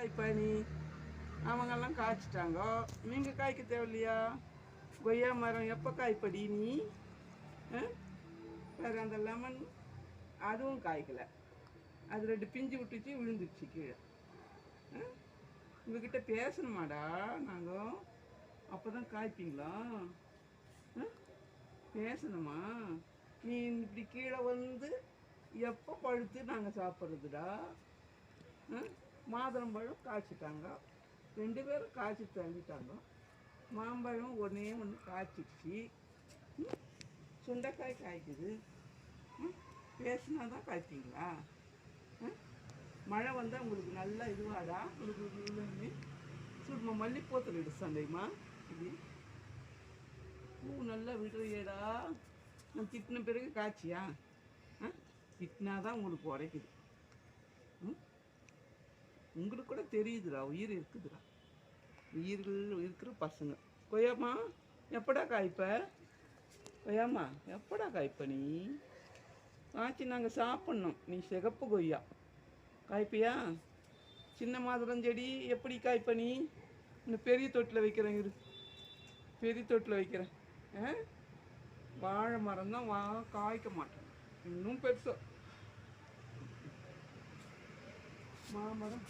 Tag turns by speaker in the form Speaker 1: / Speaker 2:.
Speaker 1: காய்ப்பா நீ? அவங்கெல்லாம் காய்ச்சிட்டாங்க, நீங்கள் காய்க்க தேவையில்லையா? கொய்யா மரம் எப்போ காய்ப்படி நீ? வேறு அந்த லெமன் அதுவும் காய்க்கலை. அது 2 பிஞ்சு விட்டுச்சு, விழுந்துருச்சு கீழே. உங்ககிட்ட பேசணுமாடா நாங்கள்? அப்போ தான் காய்ப்பீங்களா? பேசணுமா? நீ இப்படி கீழே வந்து எப்போ பழுத்து நாங்கள் சாப்பிட்றதுடா? மாதுளம்பழம் காய்ச்சிட்டாங்க, 2 பேரும் காய்ச்சி தள்ளிட்டாங்க. மாம்பழம் ஒன்றே ஒன்று காய்ச்சிடுச்சு. சுண்டைக்காய் காய்க்குது. பேசினா தான் காய்ப்பீங்களா? மழை வந்தால் உங்களுக்கு நல்லா இதுவாடா? உங்களுக்கு சும்மா மல்லிப்பூத்தில் இடு சந்தைமா. இப்படி பூ நல்லா விடுறியடா. நான் திட்டின பிறகு காய்ச்சியா? திட்டினாதான் உங்களுக்கு உரைக்குது. உங்களுக்கு கூட தெரியுதுடா, உயிர் இருக்குதுடா. உயிர்கள் இருக்கிற பசங்க. கொய்யாம்மா எப்படா காய்ப்ப? கொய்யாம்மா எப்படா காய்ப்ப நீ? காய்ச்சி நாங்கள் சாப்பிட்ணும். நீ சிகப்பு கொய்யா காய்ப்பியா? சின்ன மாதுளம் செடி எப்படி காய்ப்ப நீ? இன்னும் பெரிய தொட்டில் வைக்கிறேன் இரு, பெரிய தொட்டில் வைக்கிறேன். வாழை மரம் தான் காய்க்க மாட்டேன். இன்னும் பெருசோ மாமரம்